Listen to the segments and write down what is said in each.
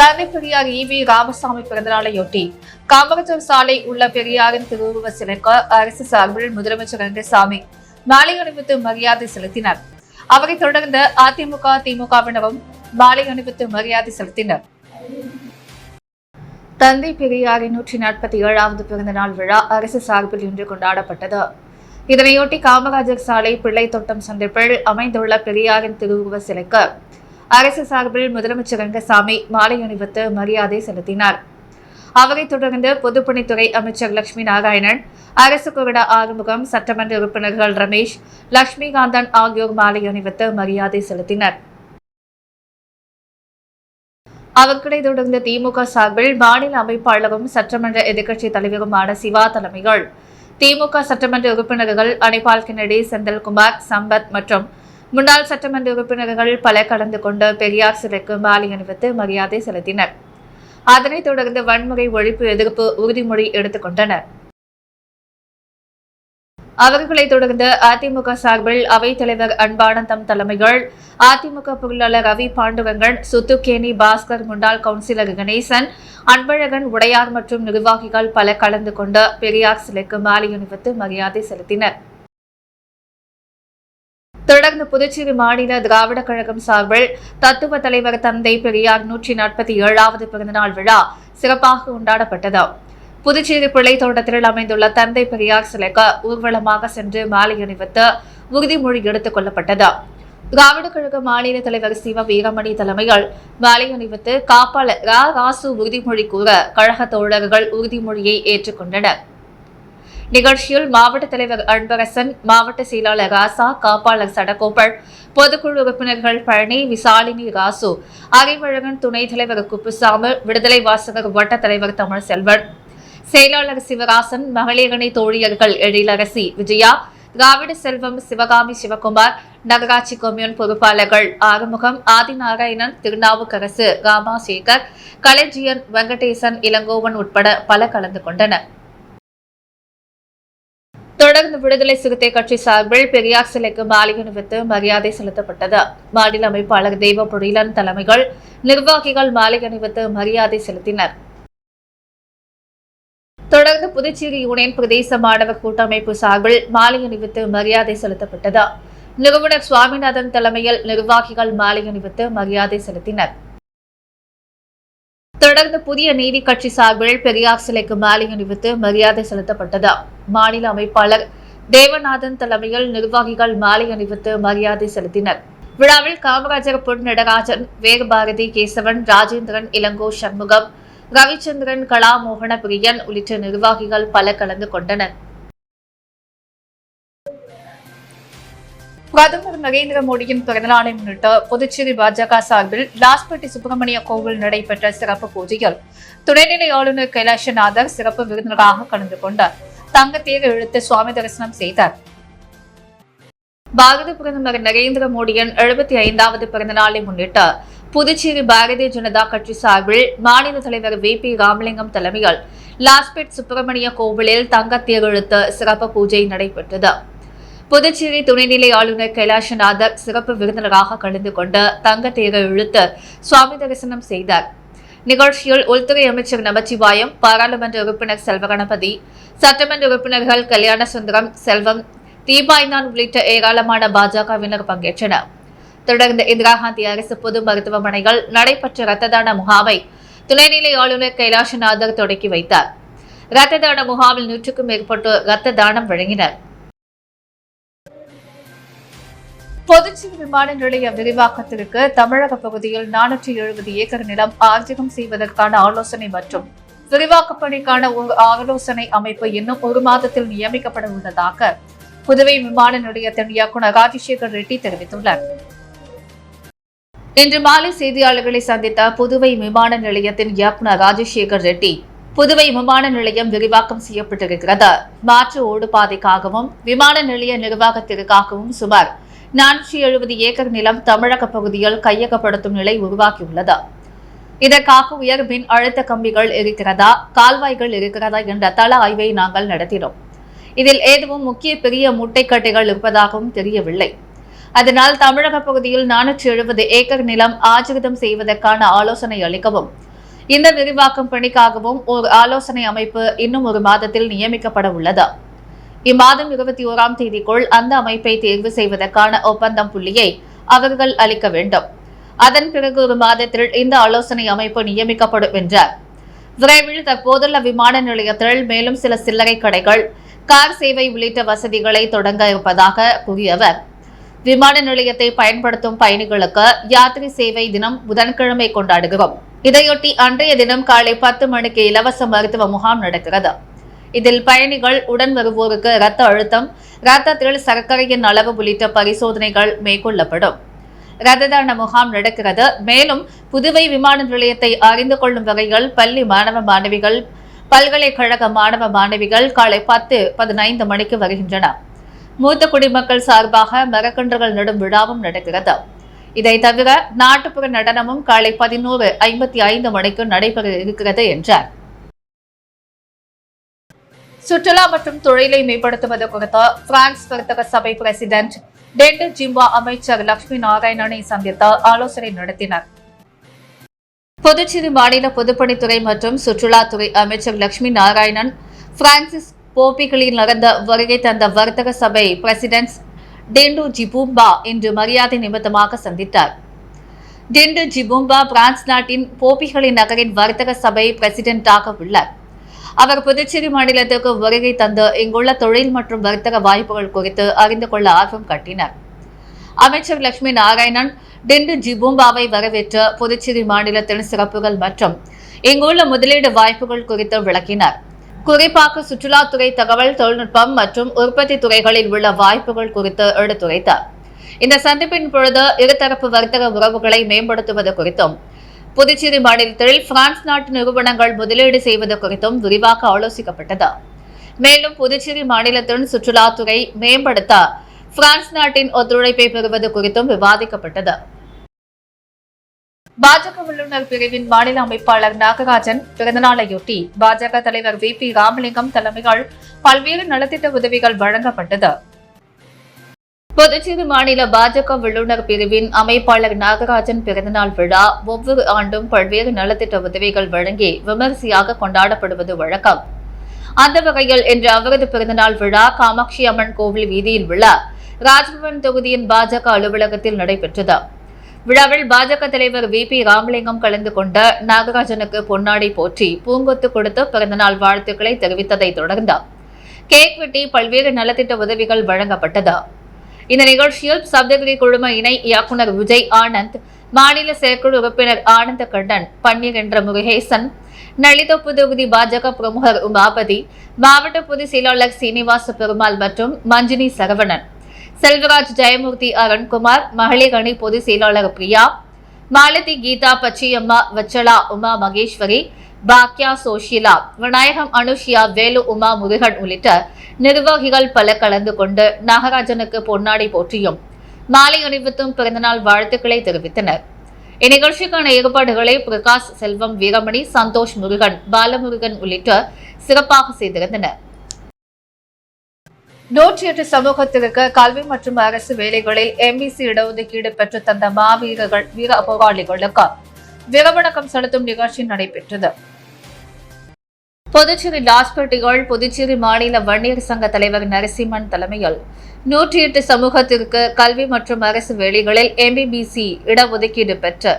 தந்தை பெரியார் ஈவி ராமசாமி பிறந்தநாளையொட்டி காமராஜர் சாலை உள்ள பெரியாரின் திருவுருவ சிலைக்கு அரசு சார்பில் முதலமைச்சர் ரங்கசாமி மாலை அணிவித்து மரியாதை செலுத்தினர். அவரை தொடர்ந்து அதிமுக திமுகவினரும் மாலை அணிவித்து மரியாதை செலுத்தினர். தந்தை பெரியாரின் 147வது பிறந்தநாள் விழா அரசு சார்பில் இன்று கொண்டாடப்பட்டது. இதனையொட்டி காமராஜர் சாலை பிள்ளை தோட்டம் சந்திப்பில் அமைந்துள்ள பெரியாரின் திருவுருவ சிலைக்கு அரசு சார்பில் முதலமைச்சர் ரங்கசாமி மாலை அணிவித்து மரியாதை செலுத்தினார். அவரைத் தொடர்ந்து பொதுப்பணித்துறை அமைச்சர் லட்சுமி நாராயணன், அரசு கொறடா ஆறுமுகம், சட்டமன்ற உறுப்பினர்கள் ரமேஷ், லட்சுமிகாந்தன் ஆகியோர் மாலை அணிவித்து மரியாதை செலுத்தினர். அவர்களை தொடர்ந்து திமுக சார்பில் மாநில அமைப்பாளரும் சட்டமன்ற எதிர்க்கட்சித் தலைவருமான சிவா தலைமையில் திமுக சட்டமன்ற உறுப்பினர்கள் அனிபால் கென்னடி, செந்தில்குமார், சம்பத் மற்றும் முன்னாள் சட்டமன்ற உறுப்பினர்கள் பலர் கலந்து கொண்டு பெரியார் சிலைக்கு மாலை அணிவித்து மரியாதை செலுத்தினர். அதனைத் தொடர்ந்து வன்முறை ஒழிப்பு எதிர்ப்பு உறுதிமொழி எடுத்துக் கொண்டனர். அவர்களைத் தொடர்ந்து அதிமுக சார்பில் அவைத் தலைவர் அன்பானந்தம் தலைமையில் அதிமுக பொருளாளர் ரவி பாண்டுரங்கன், சுத்துக்கேணி பாஸ்கர், முன்னாள் கவுன்சிலர் கணேசன், அன்பழகன், உடையார் மற்றும் நிர்வாகிகள் பலர் கலந்து கொண்டு பெரியார் சிலைக்கு மாலை அணிவித்து மரியாதை செலுத்தினர். தொடர்ந்து புதுச்சேரி மாநில திராவிட கழகம் சார்பில் தத்துவ தலைவர் தந்தை பெரியார் 147வது பிறந்தநாள் விழா சிறப்பாக கொண்டாடப்பட்டது. புதுச்சேரி பிள்ளை தோட்டத்தில் அமைந்துள்ள தந்தை பெரியார் சிலைக்கு ஊர்வலமாக சென்று மாலை அணிவித்து உறுதிமொழி எடுத்துக் கொள்ளப்பட்டது. திராவிட கழக மாநில தலைவர் சிவ வீரமணி தலைமையில் மாலை அணிவித்து காப்பாளர் ராசு உறுதிமொழி கூற கழக தோழர்கள் உறுதிமொழியை ஏற்றுக்கொண்டனர். நிகழ்ச்சியில் மாவட்ட தலைவர் அன்பரசன், மாவட்ட செயலாளர் ராசா, காப்பாளர் சடகோபல், பொதுக்குழு உறுப்பினர்கள் பழனி, விசாலினி, ராசு, அறிவழகன், துணைத் தலைவர் குப்புசாமி, விடுதலை வாசகர் வட்ட தலைவர் தமிழ்செல்வன், செயலாளர் சிவராசன், மகளிரணி தோழியர்கள் எழிலரசி, விஜயா, திராவிட செல்வம், சிவகாமி, சிவகுமார், நகராட்சி கொம்யூன் பொறுப்பாளர்கள் ஆறுமுகம், ஆதிநாராயணன், திருநாவுக்கரசு, ராமாசேகர், கலைஜியன், வெங்கடேசன், இளங்கோவன் உட்பட பலர் கலந்து கொண்டனர். தொடர்ந்து விடுதலை சிறுத்தை கட்சி சார்பில் பெரியார் சிலைக்கு மாலை அணிவித்து மரியாதை செலுத்தப்பட்டது. மாநில அமைப்பாளர் தெய்வ பொழிலன் தலைமைகள் நிர்வாகிகள் மாலை அணிவித்து மரியாதை செலுத்தினர். தொடர்ந்து புதுச்சேரி யூனியன் பிரதேச மாணவர் கூட்டமைப்பு சார்பில் மாலை அணிவித்து மரியாதை செலுத்தப்பட்டது. நிறுவனர் சுவாமிநாதன் தலைமையில் நிர்வாகிகள் மாலை அணிவித்து மரியாதை செலுத்தினர். தொடர்ந்து புதிய நீதி கட்சி சார்பில் பெரியார் சிலைக்கு மாலை அணிவித்து மரியாதை செலுத்தப்பட்டது. மாநில அமைப்பாளர் தேவநாதன் தலைமையில் நிர்வாகிகள் மாலை அணிவித்து மரியாதை செலுத்தினர். விழாவில் காமராஜர், பொன் நடராஜன், வேகபாரதி, கேசவன், ராஜேந்திரன், இளங்கோ, சண்முகம், ரவிச்சந்திரன், கலா மோகன பிரியன் உள்ளிட்ட நிர்வாகிகள் பலர் கலந்து கொண்டனர். பிரதமர் நரேந்திர மோடியின் பிறந்தநாளை முன்னிட்டு புதுச்சேரி பாஜக சார்பில் லாஸ்பேட்டை சுப்பிரமணிய கோவில் நடைபெற்ற சிறப்பு பூஜையில் துணைநிலை ஆளுநர் கைலாசநாதர் சிறப்பு விருந்தினராக கலந்து கொண்டார். தங்கத்தேர் இழுத்து சுவாமி தரிசனம் செய்தார். பாரத பிரதமர் நரேந்திர மோடியின் 75வது பிறந்தநாளை முன்னிட்டு புதுச்சேரி பாரதிய ஜனதா கட்சி சார்பில் மாநில தலைவர் VP ராமலிங்கம் தலைமையில் லாஸ்பேட் சுப்பிரமணிய கோவிலில் தங்கத்தேர் இழுத்து சிறப்பு பூஜை நடைபெற்றது. புதுச்சேரி துணைநிலை ஆளுநர் கைலாசநாதர் சிறப்பு விருந்தினராக கலந்து கொண்டு தங்கத்தேரை இழுத்து சுவாமி தரிசனம் செய்தார். நிகழ்ச்சியில் உள்துறை அமைச்சர் நமச்சிவாயம், பாராளுமன்ற உறுப்பினர் செல்வகணபதி, சட்டமன்ற உறுப்பினர்கள் கல்யாண சுந்தரம், செல்வம், தீபாய்ந்தான் உள்ளிட்ட ஏராளமான பாஜகவினர் பங்கேற்றனர். தொடர்ந்து இந்திரா காந்தி அரசு பொது மருத்துவமனைகள் நடைபெற்ற இரத்த தான முகாமை துணைநிலை ஆளுநர் கைலாசநாதர் தொடக்கி வைத்தார். இரத்த தான முகாமில் 100க்கும் மேற்பட்டோர் இரத்த தானம் வழங்கினர். புதுச்சேரி விமான நிலைய விரிவாக்கத்திற்கு தமிழக பகுதியில் 470 ஏக்கர் நிலம் ஆர்ஜிதம் செய்வதற்கான ஆலோசனை மற்றும் விரிவாக்கப் பணிக்கான ஒரு ஆலோசனை அமைப்பு இன்னும் 1 மாதத்தில் நியமிக்கப்பட உள்ளதாக புதுவை விமான நிலையத்தின் இயக்குநர் ராஜசேகர் ரெட்டி தெரிவித்துள்ளார். இன்று மாலை செய்தியாளர்களை சந்தித்த புதுவை விமான நிலையத்தின் இயக்குநர் ராஜசேகர் ரெட்டி, புதுவை விமான நிலையம் விரிவாக்கம் செய்யப்பட்டிருக்கிறது. மாற்று ஓடுபாதைக்காகவும் விமான நிலைய நிர்வாகத்திற்காகவும் சுமார் 470 ஏக்கர் நிலம் தமிழக பகுதியில் கையகப்படுத்தும் நிலை உருவாக்கியுள்ளது. இதற்காக உயர் மின் அழுத்த கம்பிகள் இருக்கிறதா, கால்வாய்கள் இருக்கிறதா என்ற தள ஆய்வை நாங்கள் நடத்தினோம். இதில் ஏதுவும் முக்கிய பெரிய முட்டைக்கட்டைகள் இருப்பதாகவும் தெரியவில்லை. அதனால் தமிழக பகுதியில் 470 ஏக்கர் நிலம் ஆஜிதம் செய்வதற்கான ஆலோசனை அளிக்கவும் இந்த விரிவாக்கம் பணிக்காகவும் ஒரு ஆலோசனை அமைப்பு இன்னும் ஒரு மாதத்தில் நியமிக்கப்பட உள்ளது. இம்மாதம் 21ஆம் தேதிக்குள் அந்த அமைப்பை தேர்வு செய்வதற்கான ஒப்பந்தம் புள்ளியை அவர்கள் அளிக்க வேண்டும். அதன் பிறகு ஒரு மாதத்தில் இந்த ஆலோசனை அமைப்பு நியமிக்கப்படும் என்றார். விரைவில் தற்போதுள்ள விமான நிலையத்தில் மேலும் சில சில்லறை கடைகள், கார் சேவை உள்ளிட்ட வசதிகளை தொடங்க இருப்பதாக கூறிய அவர், விமான நிலையத்தை பயன்படுத்தும் பயணிகளுக்கு யாத்திரை சேவை தினம் புதன்கிழமை கொண்டாடுகிறோம். இதையொட்டி அன்றைய தினம் காலை 10 மணிக்கு இலவச மருத்துவ முகாம் நடக்கிறது. இதில் பயணிகள் உடன் வருவோருக்கு இரத்த அழுத்தம், இரத்தத்தில் சர்க்கரையின் அளவு உள்ளிட்ட பரிசோதனைகள் மேற்கொள்ளப்படும். இரத்த தான முகாம் நடக்கிறது. மேலும் புதுவை விமான நிலையத்தை அறிந்து கொள்ளும் வகையில் பள்ளி மாணவ மாணவிகள், பல்கலைக்கழக மாணவ மாணவிகள் காலை 10:15 மணிக்கு வருகின்றனர். மூத்த குடிமக்கள் சார்பாக மரக்கன்றுகள் நடும் விழாவும் நடக்கிறது. இதை தவிர நாட்டுப்புற நடனமும் காலை 11:55 மணிக்கு நடைபெற இருக்கிறது என்றார். சுற்றுலா மற்றும் தொழிலை மேம்படுத்துவது குறித்து பிரான்ஸ் வர்த்தக சபை பிரசிடென்ட் டெண்டு ஜிம்பா அமைச்சர் லட்சுமி நாராயணனை சந்தித்து ஆலோசனை நடத்தினர். புதுச்சேரி மாநில பொதுப்பணித்துறை மற்றும் சுற்றுலாத்துறை அமைச்சர் லட்சுமி நாராயணன் பிரான்சிஸ் போப்பிகளில் நடந்த வருகை தந்த வர்த்தக சபை பிரசிடென்ட் டெண்டு ஜிபூம்பா இன்று மரியாதை நிமித்தமாக சந்தித்தார். டெண்டு ஜிபூம்பா பிரான்ஸ் நாட்டின் போப்பிகளின் நகரின் வர்த்தக சபை பிரசிடென்டாக உள்ளார். அவர் புதுச்சேரி மாநிலத்துக்கு வருகை தந்து இங்குள்ள தொழில் மற்றும் வர்த்தக வாய்ப்புகள் குறித்து அறிந்து கொள்ள ஆர்வம் காட்டினார். அமைச்சர் லட்சுமி நாராயணன் டெண்டு ஜிபூம்பாவை வரவேற்று புதுச்சேரி மாநிலத்தின் சிறப்புகள் மற்றும் இங்குள்ள முதலீடு வாய்ப்புகள் குறித்து விளக்கினார். குறிப்பாக சுற்றுலாத்துறை, தகவல் தொழில்நுட்பம் மற்றும் உற்பத்தி துறைகளில் உள்ள வாய்ப்புகள் குறித்து எடுத்துரைத்தார். இந்த சந்திப்பின் பொழுது இருதரப்பு வர்த்தக உறவுகளை மேம்படுத்துவது குறித்தும், புதுச்சேரி மாநிலத்தில் பிரான்ஸ் நாட்டு நிறுவனங்கள் முதலீடு செய்வது குறித்தும் விரிவாக ஆலோசிக்கப்பட்டது. மேலும் புதுச்சேரி மாநிலத்தின் சுற்றுலாத்துறை மேம்படுத்த பிரான்ஸ் நாட்டின் ஒத்துழைப்பை பெறுவது குறித்தும் விவாதிக்கப்பட்டது. பாஜக உள்ளுநர் பிரிவின் மாநில அமைப்பாளர் நாகராஜன் பிறந்தநாளையொட்டி பாஜக தலைவர் VP ராமலிங்கம் தலைமையில் பல்வேறு நலத்திட்ட உதவிகள் வழங்கப்பட்டது. புதுச்சேரி மாநில பாஜக உள்ளுநர் பிரிவின் அமைப்பாளர் நாகராஜன் பிறந்தநாள் விழா ஒவ்வொரு ஆண்டும் பல்வேறு நலத்திட்ட உதவிகள் வழங்கி விமரிசையாக கொண்டாடப்படுவது வழக்கம். அந்த வகையில் இன்று அவரது பிறந்தநாள் விழா காமாட்சி அம்மன் கோவில் வீதியில் உள்ள ராஜ்பவன் தொகுதியின் பாஜக அலுவலகத்தில் நடைபெற்றது. விழாவில் பாஜக தலைவர் VP ராமலிங்கம் கலந்து கொண்ட நாகராஜனுக்கு பொன்னாடை போற்றி பூங்கொத்து கொடுத்து பிறந்தநாள் வாழ்த்துக்களை தெரிவித்ததை தொடர்ந்து கேக் வெட்டி பல்வேறு நலத்திட்ட உதவிகள் வழங்கப்பட்டது. இந்த நிகழ்ச்சியில் சப்தகிரி குழும இணை இயக்குநர் விஜய் ஆனந்த், மாநில செயற்குழு உறுப்பினர் ஆனந்த கண்ணன், பன்னீர் முருகேசன், நளிதொப்பு தொகுதி பாஜக பிரமுகர் உமாபதி, மாவட்ட பொதுச் செயலாளர் சீனிவாச பெருமாள் மற்றும் மஞ்சினி சரவணன், செல்வராஜ், ஜெயமூர்த்தி, அருண்குமார், மகளிர் அணி பொதுச் செயலாளர் பிரியா, மாலதி, கீதா, பச்சியம்மா, வச்சலா, உமா மகேஸ்வரி, பாக்யா, சோஷிலா, விநாயகம், அனுஷியா, வேலு, உமா முருகன் உள்ளிட்ட நிர்வாகிகள் பல கலந்து கொண்டு நாகராஜனுக்கு பொன்னாடை போற்றியும் மாலை அணிவித்தும் பிறந்தநாள் வாழ்த்துக்களை தெரிவித்தனர். இந்நிகழ்ச்சிக்கான ஏற்பாடுகளை பிரகாஷ், செல்வம், வீரமணி, சந்தோஷ், முருகன், பாலமுருகன் உள்ளிட்ட சிறப்பாக செய்திருந்தனர். 108 சமூகத்திற்கு கல்வி மற்றும் அரசு வேலைகளில் MBC இடஒதுக்கீடு பெற்று தந்த மாவீரர்கள், வீர போராளிகளுக்கு வீரவணக்கம் செலுத்தும் நிகழ்ச்சி நடைபெற்றது. புதுச்சேரி லாஸ்பேட்டையில் புதுச்சேரி மாநில வன்னியர் சங்க தலைவர் நரசிம்மன் தலைமையில் 108 சமூகத்திற்கு கல்வி மற்றும் அரசு வேலைகளில் MBBC இடஒதுக்கீடு பெற்று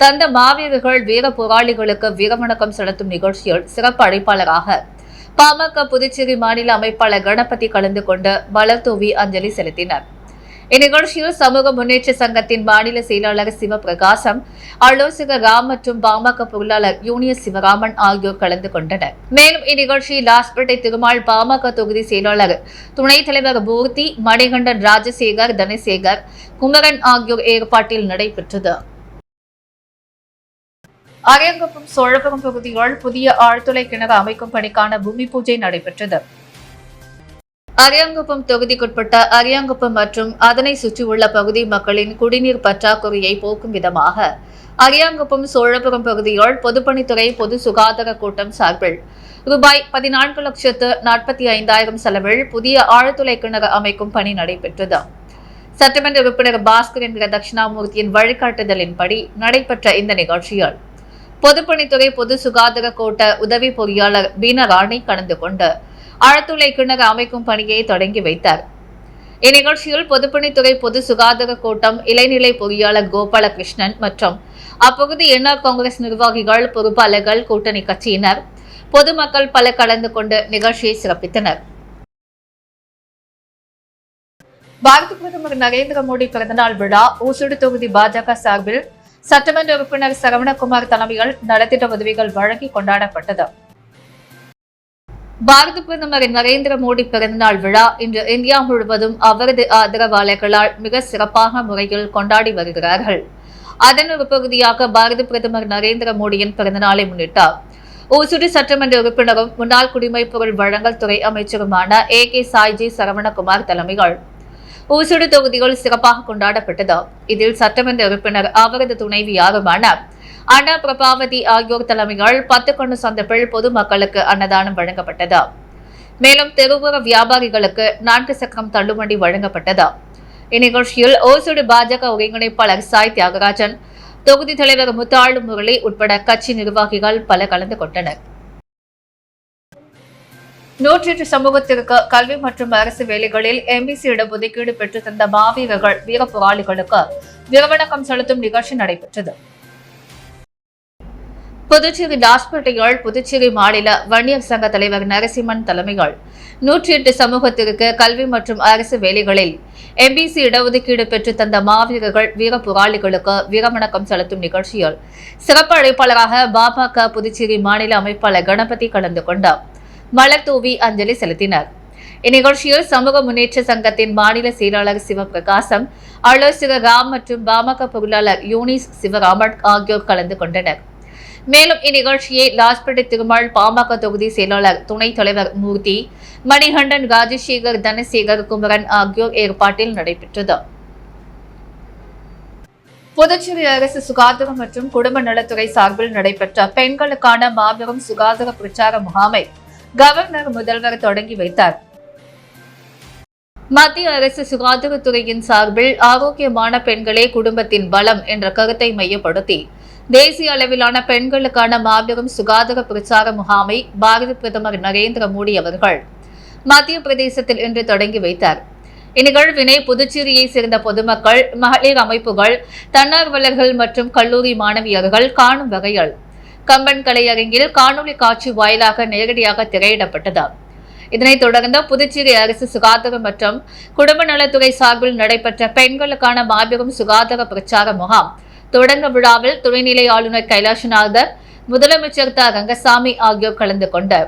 தந்த மாவீரர்கள், வீர போராளிகளுக்கு வீரவணக்கம் செலுத்தும் நிகழ்ச்சியில் சிறப்பு அழைப்பாளராக பாமக புதுச்சேரி மாநில அமைப்பாளர் கணபதி கலந்து கொண்டு மலர் தூவி அஞ்சலி செலுத்தினர். இந்நிகழ்ச்சியில் சமூக முன்னேற்ற சங்கத்தின் மாநில செயலாளர் சிவபிரகாசம், ஆலோசகர் ராம் மற்றும் பாமக பொருளாளர் யூனியஸ் சிவராமன் ஆகியோர் கலந்து கொண்டனர். மேலும் இந்நிகழ்ச்சியில் லாஸ்பேட்டை திருமால் பாமக தொகுதி செயலாளர் துணைத் தலைவர் மூர்த்தி, மணிகண்டன், ராஜசேகர், தனசேகர், குமரன் ஆகியோர் ஏற்பாட்டில் நடைபெற்றது. அரியங்குப்பம் சோழபுரம் பகுதியில் புதிய ஆழ்துளை கிணறு அமைக்கும் பணிக்கான பூமி பூஜை நடைபெற்றது. அரியங்குப்பம் தொகுதிக்குட்பட்ட அரியங்குப்பம் மற்றும் அதனை சுற்றியுள்ள பகுதி மக்களின் குடிநீர் பற்றாக்குறையை போக்கும் விதமாக அரியங்குப்பம் சோழபுரம் பகுதியில் பொதுப்பணித்துறை பொது சுகாதார கூட்டம் சார்பில் ரூபாய் 14,45,000 செலவில் புதிய ஆழ்துளை கிணறு அமைக்கும் பணி நடைபெற்றது. சட்டமன்ற உறுப்பினர் பாஸ்கர் என்கிற தட்சிணாமூர்த்தியின் வழிகாட்டுதலின்படி நடைபெற்ற இந்த நிகழ்ச்சியில் பொதுப்பணித்துறை பொது சுகாதார கோட்ட உதவி பொறியாளர் பீனராணி கலந்து கொண்டு ஆழ்துளை கிணறு அமைக்கும் பணியை தொடங்கி வைத்தார். இந்நிகழ்ச்சியில் பொதுப்பணித்துறை பொது சுகாதார கோட்டம் இளைநிலை பொறியாளர் கோபாலகிருஷ்ணன் மற்றும் அப்பகுதி என்ஆர் காங்கிரஸ் நிர்வாகிகள், பொறுப்பாளர்கள், கூட்டணி கட்சியினர், பொதுமக்கள் பலர் கலந்து கொண்டு நிகழ்ச்சியை சிறப்பித்தனர். பாரத பிரதமர் நரேந்திர மோடி பிறந்தநாள் விழா ஊசுடு தொகுதி பாஜக சார்பில் சட்டமன்ற உறுப்பினர் சரவணகுமார் தலைமையில் நலத்திட்ட உதவிகள் வழங்கி கொண்டாடப்பட்டது. பாரத பிரதமர் நரேந்திர மோடி பிறந்தநாள் விழா இன்று இந்தியா முழுவதும் அவரது ஆதரவாளர்களால் மிக சிறப்பான முறையில் கொண்டாடி வருகிறார்கள். அதன் ஒரு பகுதியாக பாரத பிரதமர் நரேந்திர மோடியின் பிறந்தநாளை முன்னிட்டு ஊசுடு சட்டமன்ற உறுப்பினரும் முன்னாள் குடிமைப் பொருள் வழங்கல் துறை அமைச்சருமான A.K. சாய்ஜி சரவணகுமார் தலைமையில் ஊசுடு தொகுதிகள் சிறப்பாக கொண்டாடப்பட்டது. இதில் சட்டமன்ற உறுப்பினர், அவரது துணைவியாருமான அண்ணா பிரபாவதி ஆகியோர் தலைமையில் 10 கண்ணு சந்தப்பில் பொதுமக்களுக்கு அன்னதானம் வழங்கப்பட்டது. மேலும் தெருவோர வியாபாரிகளுக்கு 4 சக்கரம் தள்ளுவண்டி வழங்கப்பட்டது. இந்நிகழ்ச்சியில் ஊசுடு பாஜக ஒருங்கிணைப்பாளர் சாய் தியாகராஜன், தொகுதி தலைவர் முத்தாளு முரளி உட்பட கட்சி நிர்வாகிகள் பலர் கலந்து கொண்டனர். 108 சமூகத்திற்கு கல்வி மற்றும் அரசு வேலைகளில் MBC இடஒதுக்கீடு பெற்று தந்த மாவீரர்கள், வீர போராளிகளுக்கு வீரவணக்கம் செலுத்தும் நிகழ்ச்சி நடைபெற்றது. புதுச்சேரி லாஸ்பேட்டையில் புதுச்சேரி மாநில வன்னியர் சங்க தலைவர் நரசிம்மன் தலைமையில் 108 சமூகத்திற்கு கல்வி மற்றும் அரசு வேலைகளில் MBC இடஒதுக்கீடு பெற்று தந்த மாவீரர்கள், வீர போராளிகளுக்கு வீரவணக்கம் செலுத்தும் நிகழ்ச்சியில் சிறப்பு அழைப்பாளராக பாமக புதுச்சேரி மாநில அமைப்பாளர் கணபதி கலந்து கொண்டார். மலர் தூவி அஞ்சலி செலுத்தினர். இந்நிகழ்ச்சியில் சமூக முன்னேற்ற சங்கத்தின் மாநில செயலாளர் சிவபிரகாசம், ஆலோசகர் ராம் மற்றும் பாமக பொருளாளர் யூனிஸ் சிவராமன் ஆகியோர் கலந்து கொண்டனர். மேலும் இந்நிகழ்ச்சியை லாஸ்பேட்டை திருமால் பாமக தொகுதி செயலாளர் துணைத் தலைவர் மூர்த்தி, மணிகண்டன், ராஜசேகர், தனசேகர், குமரன் ஆகியோர் ஏற்பாட்டில் நடைபெற்றது. புதுச்சேரி அரசு சுகாதாரம் மற்றும் குடும்ப நலத்துறை சார்பில் நடைபெற்ற பெண்களுக்கான மாபெரும் சுகாதார பிரச்சார முகாமை கவர்னர் முதல்வர் தொடங்கி வைத்தார். மத்திய அரசு சுகாதாரத்துறையின் சார்பில் ஆரோக்கியமான பெண்களே குடும்பத்தின் பலம் என்ற கருத்தை மையப்படுத்தி தேசிய அளவிலான பெண்களுக்கான மாபெரும் சுகாதார பிரச்சார முகாமை பாரத பிரதமர் நரேந்திர மோடி அவர்கள் மத்திய பிரதேசத்தில் இன்று தொடங்கி வைத்தார். இந்நிகழ்வினை புதுச்சேரியை சேர்ந்த பொதுமக்கள், மகளிர் அமைப்புகள், தன்னார்வலர்கள் மற்றும் கல்லூரி மாணவியர்கள் காணும் வகையில் கம்பன் கலையரங்கில் காணொலி காட்சி வாயிலாக நேரடியாக திரையிடப்பட்டது. இதனைத் தொடர்ந்து புதுச்சேரி அரசு சுகாதாரம் மற்றும் குடும்ப நலத்துறை சார்பில் நடைபெற்ற பெண்களுக்கான மாபெரும் சுகாதார பிரச்சார முகாம் தொடங்க விழாவில் துணைநிலை ஆளுநர் கைலாசநாதர், முதலமைச்சர் த. ரங்கசாமி ஆகியோர் கலந்து கொண்டு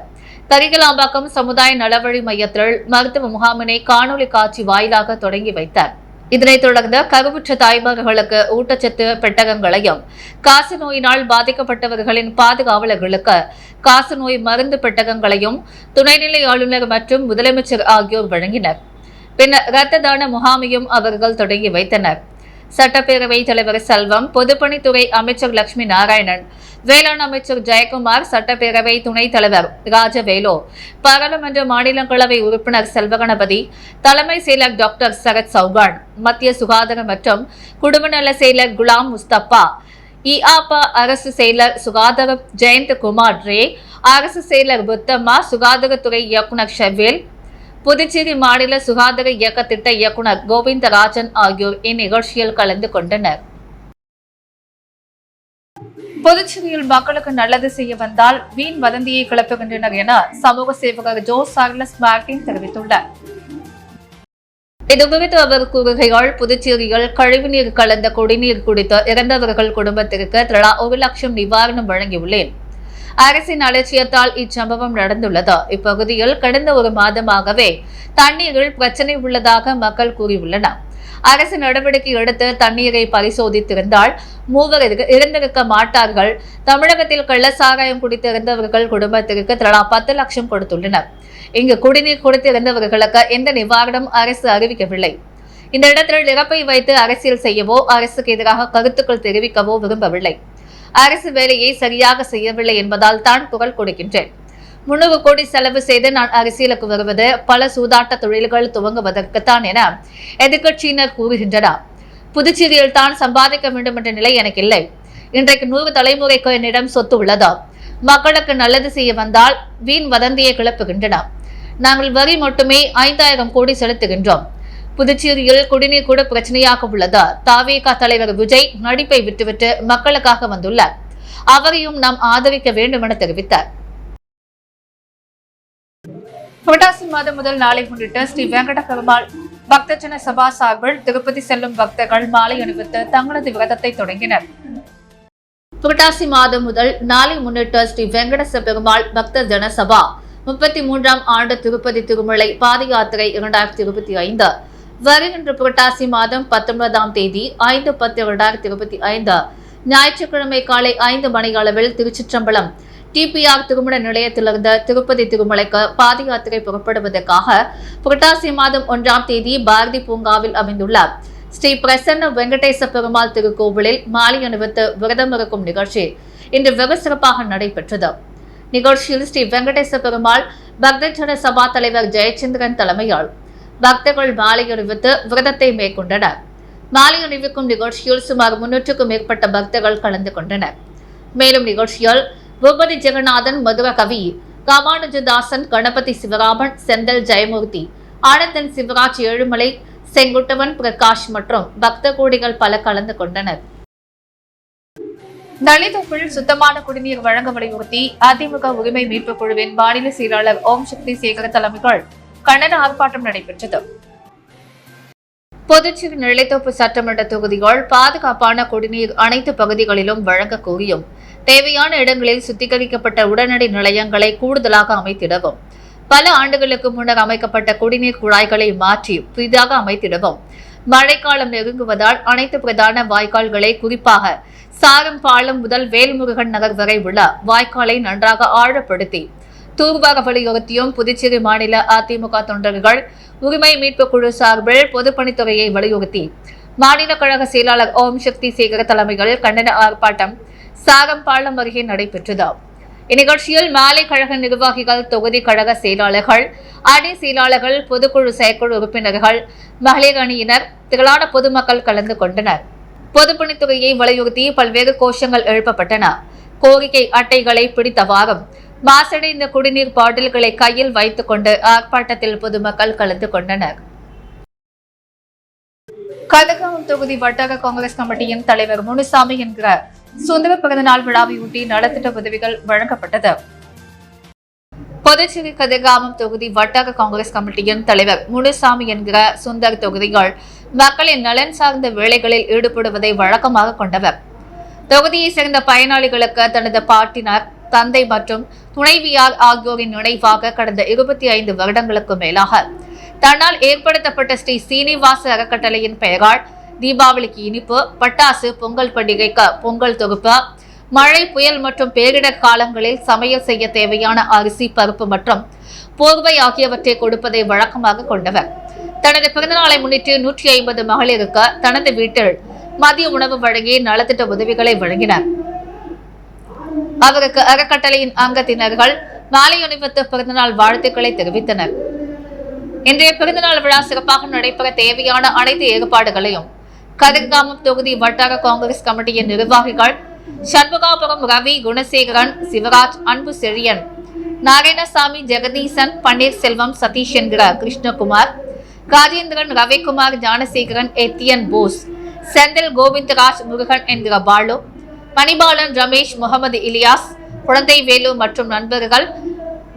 கரிகலாம்பாக்கம் சமுதாய நலவழி மையத்தில் மருத்துவ முகாமினை காணொலி காட்சி வாயிலாக தொடங்கி வைத்தார். இதனைத் தொடர்ந்து கருவுற்ற தாய்மார்களுக்கு ஊட்டச்சத்து பெட்டகங்களையும், காசநோயினால் பாதிக்கப்பட்டவர்களின் பாதுகாவலர்களுக்கு காசநோய் மருந்து பெட்டகங்களையும் துணைநிலை ஆளுநர் மற்றும் முதலமைச்சர் ஆகியோர் வழங்கினர். பின்னர் இரத்த தான முகாமையும் அவர்கள் தொடங்கி வைத்தனர். சட்டப்பேரவைத் தலைவர் செல்வம், பொதுப்பணித்துறை அமைச்சர் லட்சுமி நாராயணன், வேளாண் அமைச்சர் ஜெயக்குமார், சட்டப்பேரவை துணைத் தலைவர் ராஜவேலு, பாராளுமன்ற மாநிலங்களவை உறுப்பினர் செல்வகணபதி, தலைமை செயலர் டாக்டர் சரத் சௌகான், மத்திய சுகாதார மற்றும் குடும்ப நல செயலர் குலாம் முஸ்தபா, இஆபா அரசு செயலர் சுகாதாரம் ஜெயந்த் குமார் ரே, அரசு செயலர் புத்தம்மா, சுகாதாரத்துறை இயக்குநர் ஷெவேல், புதுச்சேரி மாநில சுகாதார இயக்க திட்ட இயக்குநர் கோவிந்தராஜன் ஆகியோர் இந்நிகழ்ச்சியில் கலந்து கொண்டனர். புதுச்சேரியில் மக்களுக்கு நல்லது செய்ய வந்தால் வீண் வதந்தியை கிளப்புகின்றனர் என சமூக சேவகர் ஜோ சார்லஸ் மார்டின் தெரிவித்துள்ளார். இதுகுறித்து அவர் கூறுகையால், புதுச்சேரியில் கழிவுநீர் கலந்த குடிநீர் குடித்து இறந்தவர்கள் குடும்பத்திற்கு தலா 1 லட்சம் நிவாரணம் வழங்கியுள்ளேன். அரசின் அலட்சியத்தால் இச்சம்பவம் நடந்துள்ளது. இப்பகுதியில் கடந்த 1 மாதமாகவே தண்ணீரில் பிரச்சனை உள்ளதாக மக்கள் கூறியுள்ளனர். அரசு நடவடிக்கை எடுத்து தண்ணீரை பரிசோதித்திருந்தால் 3 இருந்திருக்க மாட்டார்கள். தமிழகத்தில் கள்ளசாராயம் குடித்திருந்தவர்கள் குடும்பத்திற்கு தலா 10 லட்சம் கொடுத்துள்ளனர். இங்கு குடிநீர் குடித்திருந்தவர்களுக்கு எந்த நிவாரணம் அரசு அறிவிக்கவில்லை. இந்த இடத்தில் இறப்பை வைத்து அரசியல் செய்யவோ, அரசுக்கு எதிராக கருத்துக்கள் தெரிவிக்கவோ விரும்பவில்லை. அரசு வேலையை சரியாக செய்யவில்லை என்பதால் தான் குரல் கொடுக்கின்றேன். 300 கோடி செலவு செய்து நான் அரசியலுக்கு வருவது பல சூதாட்ட தொழில்கள் துவங்குவதற்குத்தான் என எதிர்க்கட்சியினர் கூறுகின்றனர். புதுச்சேரியில் தான் சம்பாதிக்க வேண்டும் என்ற நிலை எனக்கு இல்லை. இன்றைக்கு 100 தலைமுறைக்கு என்னிடம் சொத்து உள்ளது. மக்களுக்கு நல்லது செய்ய வந்தால் வீண் வதந்தியை கிளப்புகின்றன. நாங்கள் வரி மட்டுமே 5000 கோடி செலுத்துகின்றோம். புதுச்சேரியில் குடிநீர் கூட பிரச்சனையாக உள்ளது. தவிக தலைவர் விஜய் நடிப்பை விட்டுவிட்டு மக்களுக்காக வந்துள்ளார். அவரையும் நாம் ஆதரிக்க வேண்டும் என தெரிவித்தார். புரட்டாசி மாதம் முதல் நாளை முன்னிட்டு ஸ்ரீ வெங்கட பெருமாள் பக்தஜன சபா சார்பில் திருப்பதி செல்லும் பக்தர்கள் மாலை அணிவித்து தங்களது விரதத்தை தொடங்கினர். புரட்டாசி மாதம் முதல் நாளை முன்னிட்டு ஸ்ரீ வெங்கட பெருமாள் பக்த ஜன சபா 33ஆம் ஆண்டு திருப்பதி திருமலை பாத யாத்திரை 2025 வருகின்ற புரட்டாசி மாதம் 19ஆம் தேதி 5/10/2025 ஞாயிற்றுக்கிழமை காலை 5 மணி அளவில் திருச்சிற்றம்பலம் டிபிஆர் திருமண நிலையத்திலிருந்து திருப்பதி திருமலைக்கு பாத யாத்திரை புறப்படுவதற்காக புரட்டாசி மாதம் 1ஆம் தேதி பாரதி பூங்காவில் அமைந்துள்ள ஸ்ரீ பிரசன்ன வெங்கடேச பெருமாள் திருக்கோவிலில் மாலை அணிவித்து விரதம் இருக்கும் நிகழ்ச்சி இன்று வெகு சிறப்பாக நடைபெற்றது. நிகழ்ச்சியில் ஸ்ரீ வெங்கடேச பெருமாள் பக்தஜன சபா தலைவர் ஜெயச்சந்திரன் தலைமையால் பக்தர்கள் மாலை அணிவித்து விரதத்தை மேற்கொண்டனர். மாலை அணிவிக்கும் நிகழ்ச்சியில் சுமார் 300க்கும் மேற்பட்ட பக்தர்கள் கலந்து கொண்டனர். மேலும் நிகழ்ச்சியில் பூபதி ஜெகநாதன், மதுர கவி ராமானுஜதாசன், கணபதி சிவராமன், செந்தல் ஜெயமூர்த்தி, ஆனந்தன் சிவராஜ், ஏழுமலை, செங்குட்டவன் பிரகாஷ் மற்றும் பக்த கோடிகள் பல கலந்து கொண்டனர். நளிதோப்பில் சுத்தமான குடிநீர் வழங்க வலியுறுத்தி அதிமுக உரிமை மீட்புக் குழுவின் மாநில செயலாளர் ஓம் சக்தி சேகர தலைமையில் கண்டன ஆர்ப்பாட்டம் நடைபெற்றது. புதுச்சேரி நளிதோப்பு சட்டமன்ற தொகுதிகள் பாதுகாப்பான குடிநீர் அனைத்து பகுதிகளிலும் வழங்க கோரியும் தேவையான இடங்களில் சுத்திகரிக்கப்பட்ட உடனடி நிலையங்களை கூடுதலாக அமைத்திடவும், பல ஆண்டுகளுக்கு முன்னர் அமைக்கப்பட்ட குடிநீர் குழாய்களை மாற்றி புதிதாக அமைத்திடவும், மழைக்காலம் நெருங்குவதால் அனைத்து பிரதான வாய்க்கால்களை குறிப்பாக சாரம் பாலம் முதல் வேல்முருகன் நகர் வரை உள்ள வாய்க்காலை நன்றாக ஆழப்படுத்தி தூர்வார வலியுறுத்தியும் புதுச்சேரி மாநில அதிமுக தொண்டர்கள் உரிமை மீட்பு குழு சார்பில் பொதுப்பணித்துறையை வலியுறுத்தி மாநில கழக செயலாளர் ஓம் சக்தி சேகர தலைமையில் கண்டன ஆர்ப்பாட்டம் சாரம்பாலம் அருகே நடைபெற்றது. இந்நிகழ்ச்சியில் மாலை கழக நிர்வாகிகள், தொகுதி கழக செயலாளர்கள், அணி செயலாளர்கள், பொதுக்குழு செயற்குழு உறுப்பினர்கள், மகளிர் அணியினர், திரளான பொதுமக்கள் கலந்து கொண்டனர். பொதுப்பணித்துறையை வலியுறுத்தி பல்வேறு கோஷங்கள் எழுப்பப்பட்டன. கோரிக்கை அட்டைகளை பிடித்தவாறும் மாசடைந்த குடிநீர் பாட்டில்களை கையில் வைத்துக் கொண்டு ஆர்ப்பாட்டத்தில் பொதுமக்கள் கலந்து கொண்டனர். கதிர்காமம் தொகுதி வட்டார காங்கிரஸ் கமிட்டியின் தலைவர் முனுசாமி என்கிற சுந்தர பிறந்தநாள் விழாவையொட்டி நலத்திட்ட உதவிகள் வழங்கப்பட்டது. புதுச்சேரி கதிர்காமம் தொகுதி வட்டார காங்கிரஸ் கமிட்டியின் தலைவர் முனுசாமி என்கிற சுந்தர் தொகுதிகள் மக்களின் நலன் சார்ந்த வேலைகளில் ஈடுபடுவதை வழக்கமாக கொண்டவர். தொகுதியை சேர்ந்த பயனாளிகளுக்கு தனது பாட்டினார், தந்தை மற்றும் துணைவியார் ஆகியோரின் நினைவாக கடந்த 25 வருடங்களுக்கு மேலாக தன்னால் ஏற்படுத்தப்பட்ட ஸ்ரீ சீனிவாச அறக்கட்டளையின் பெயரால் தீபாவளிக்கு இனிப்பு, பட்டாசு, பொங்கல் பண்டிகைக்கு பொங்கல் தொகுப்பு, மழை, புயல் மற்றும் பேரிடர் காலங்களில் சமையல் செய்ய தேவையான அரிசி, பருப்பு மற்றும் போர்வை ஆகியவற்றை கொடுப்பதை வழக்கமாக கொண்டவர். தனது பிறந்தநாளை முன்னிட்டு 150 மகளிருக்கு தனது வீட்டில் மதிய உணவு வழங்கி நலத்திட்ட உதவிகளை வழங்கினார். அவருக்கு அறக்கட்டளையின் அங்கத்தினர்கள் மாலை அணிவித்து பிறந்தநாள் வாழ்த்துக்களை தெரிவித்தனர். இன்றைய பிறந்தநாள் விழா சிறப்பாக நடைபெற தேவையான அனைத்து ஏற்பாடுகளையும் கதிர்காமம் தொகுதி வட்டார காங்கிரஸ் கமிட்டியின் நிர்வாகிகள் சண்முகாபுரம் ரவி, குணசேகரன், சிவராஜ், அன்பு செழியன், நாராயணசாமி, ஜெகதீசன், பன்னீர்செல்வம், சதீஷ் என்கிற கிருஷ்ணகுமார், ராஜேந்திரன், ரவிக்குமார், ஞானசேகரன், எத்தியன் போஸ், செந்தில், கோவிந்தராஜ், முருகன் என்கிற பாலு, மணிபாலன், ரமேஷ், முகமது இலியாஸ், குழந்தை வேலு மற்றும் நண்பர்கள்,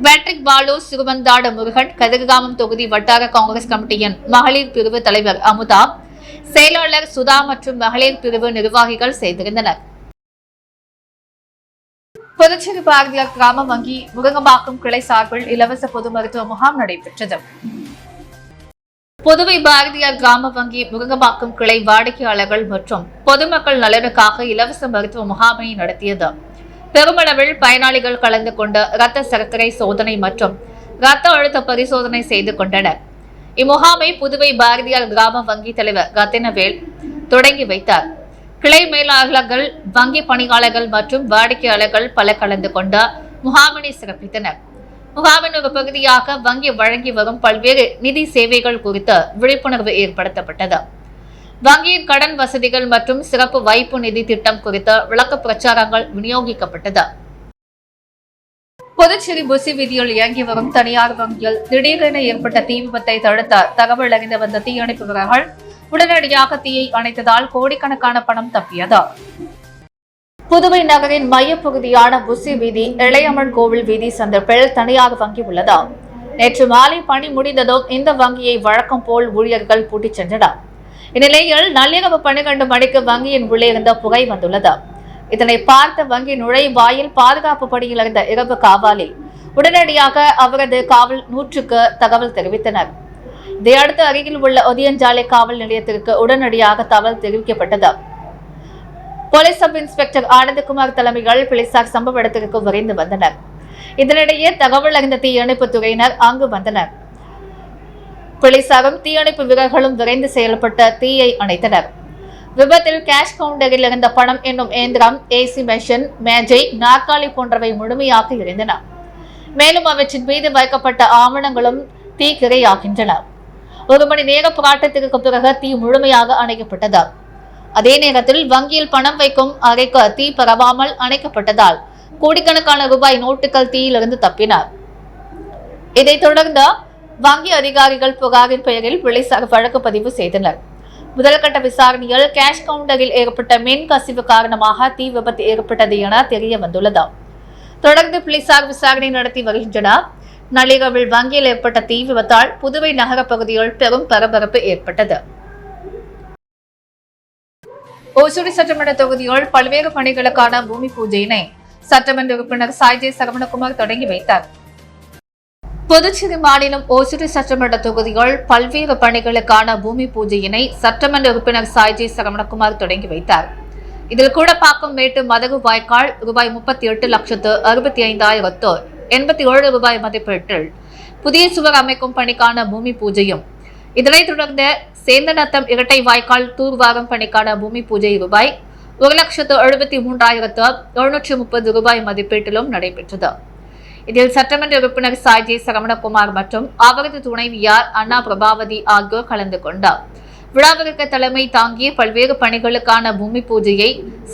பேட்ரிக் பாலு, சிறுவந்தாடு முருகன், கதிர்காமம் தொகுதி வட்டார காங்கிரஸ் கமிட்டியின் மகளிர் பிரிவு தலைவர் அமுதா, செயலாளர் சுதா மற்றும் மகளிர் பிரிவு நிர்வாகிகள் செய்திருந்தனர். புதுச்சேரி பாரதியார் கிராம வங்கி முருங்கம்பாக்கம் கிளை சார்பில் இலவச பொது மருத்துவ முகாம் நடைபெற்றது. புதுவை பாரதியார் கிராம வங்கி முருங்கம்பாக்கம் கிளை வாடிக்கையாளர்கள் மற்றும் பொதுமக்கள் நலனுக்காக இலவச மருத்துவ முகாமை நடத்தியது. பெருமளவில் பயனாளிகள் கலந்து கொண்டு இரத்த சர்க்கரை சோதனை மற்றும் இரத்த அழுத்த பரிசோதனை செய்து கொண்டனர். இம்முகாமை புதுவை பாரதியார் கிராம வங்கி தலைவர் ரத்தினவேல் தொடங்கி வைத்தார். கிளை மேலாளர்கள், வங்கி பணியாளர்கள் மற்றும் வாடிக்கையாளர்கள் பல கலந்து கொண்டு முகாமினை சிறப்பித்தனர். முகாமின் ஒரு பகுதியாக வங்கி வழங்கி வரும் பல்வேறு நிதி சேவைகள் குறித்து விழிப்புணர்வு ஏற்படுத்தப்பட்டது. வங்கியின் கடன் வசதிகள் மற்றும் சிறப்பு வைப்பு நிதி திட்டம் குறித்த விளக்க பிரச்சாரங்கள் விநியோகிக்கப்பட்டது. புதுச்சேரி புசி வீதியில் இயங்கி வரும் தனியார் வங்கியில் திடீரென ஏற்பட்ட தீ விபத்தை தடுத்த தகவல் அறிந்து வந்த தீயணைப்பு வீரர்கள் உடனடியாக தீயை அணைத்ததால் கோடிக்கணக்கான பணம் தப்பியது. புதுவை நகரின் மையப்பகுதியான புசி வீதி, இளையம்மன் கோவில் வீதி சந்தர்ப்பில் தனியார் வங்கி உள்ளது. நேற்று மாலை பணி முடிந்ததும் இந்த வங்கியை வழக்கம் போல் ஊழியர்கள் பூட்டிச் சென்றனர். இந்நிலையில் நள்ளிரவு 12 மணிக்கு வங்கியின் உள்ளே இருந்த புகை வந்துள்ளது. இதனை பார்த்த வங்கி நுழைவாயில் பாதுகாப்பு பணியில் இருந்த இரவு காவலி உடனடியாக அவரது காவல் 100க்கு தகவல் தெரிவித்தனர். இதையடுத்து அருகில் உள்ள ஒதியஞ்சாலை காவல் நிலையத்திற்கு உடனடியாக தகவல் தெரிவிக்கப்பட்டது. போலீஸ் சப் இன்ஸ்பெக்டர் ஆனந்தகுமார் தலைமையில் போலீசார் சம்பவ இடத்திற்கு விரைந்து வந்தனர். இதனிடையே தகவல் அறிந்த தீயணைப்பு துறையினர் அங்கு வந்தனர். போலீசாரும் தீயணைப்பு வீரர்களும் விரைந்து செயல்பட்ட தீயை அணைத்தனர். விபத்தில் கேஷ் கவுண்டரில் இருந்த பணம் என்னும் இயந்திரம், ஏசி மெஷின், மேஜை, நாற்காலி போன்றவை முழுமையாக எரிந்தன. மேலும் அவற்றின் மீது வைக்கப்பட்ட ஆவணங்களும் தீக்கிரையாகின்றன. 1 மணி நேர போராட்டத்திற்கு பிறகு தீ முழுமையாக அணைக்கப்பட்டது. அதே நேரத்தில் வங்கியில் பணம் வைக்கும் அறைக்கு தீ பரவாமல் அணைக்கப்பட்டதால் கோடிக்கணக்கான ரூபாய் நோட்டுகள் தீயிலிருந்து தப்பின. இதைத் தொடர்ந்து வங்கி அதிகாரிகள் புகாரின் பெயரில் போலீசார் வழக்கு பதிவு செய்தனர். முதல்கட்ட விசாரணையில் கேஷ் கவுண்டரில் ஏற்பட்ட மின் கசிவு காரணமாக தீ விபத்து ஏற்பட்டது என தெரிய வந்துள்ளது. தொடர்ந்து போலீசார் விசாரணை நடத்தி வருகின்றனர். நள்ளிரவில் வங்கியில் ஏற்பட்ட தீ விபத்தால் புதுவை நகர பகுதியில் பெரும் பரபரப்பு ஏற்பட்டது. ஓசூர் சட்டமன்ற தொகுதியில் பல்வேறு பணிகளுக்கான பூமி பூஜையினை சட்டமன்ற உறுப்பினர் சாய்ஜே சரவணகுமார் தொடங்கி வைத்தார். புதுச்சேரி மாநிலம் ஓசூர் சட்டமன்ற தொகுதியில் பல்வேறு பணிகளுக்கான பூமி பூஜையினை சட்டமன்ற உறுப்பினர் சாய்ஜே சரவணகுமார் தொடங்கி வைத்தார். இதில் கூடப்பாக்கம் மேட்டு மதகு வாய்க்கால் ரூபாய் 38,65,87 ரூபாய் மதிப்பீட்டில் புதிய சுவர் அமைக்கும் பணிக்கான பூமி பூஜையும், இதனைத் தொடர்ந்து சேந்தநத்தம் இரட்டை வாய்க்கால் தூர்வாரும் பணிக்கான பூமி பூஜை ரூபாய் 1,73,730 ரூபாய் மதிப்பீட்டிலும் நடைபெற்றது. இதில் சட்டமன்ற உறுப்பினர் சாய்ஜே சரவணகுமார் மற்றும் அவரது துணைவியார் அண்ணா பிரபாவதி ஆகியோர் கலந்து கொண்டார். விழாவிற்கு தலைமை தாங்கிய பல்வேறு பணிகளுக்கான பூமி பூஜையை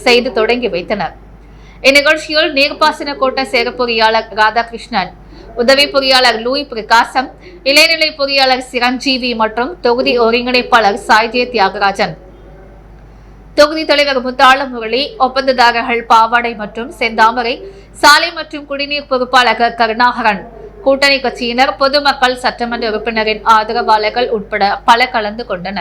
செய்து தொடங்கி வைத்தனர். இந்நிகழ்ச்சியில் நீர்ப்பாசன கோட்ட செயற் பொறியாளர் ராதாகிருஷ்ணன், உதவி பொறியாளர் லூய் பிரகாசம், இளைநிலை பொறியாளர் சிரஞ்சீவி மற்றும் தொகுதி ஒருங்கிணைப்பாளர் சாய்ஜே தியாகராஜன், தொகுதி தலைவர் முத்தாள முரளி, ஒப்பந்ததாரர்கள் பாவாடை மற்றும் செந்தாமரை, சாலை மற்றும் குடிநீர் பொறுப்பாளர் கருணாகரன், கூட்டணி கட்சியினர், பொதுமக்கள், சட்டமன்ற உறுப்பினரின் ஆதரவாளர்கள் உட்பட பல கலந்து கொண்டனர்.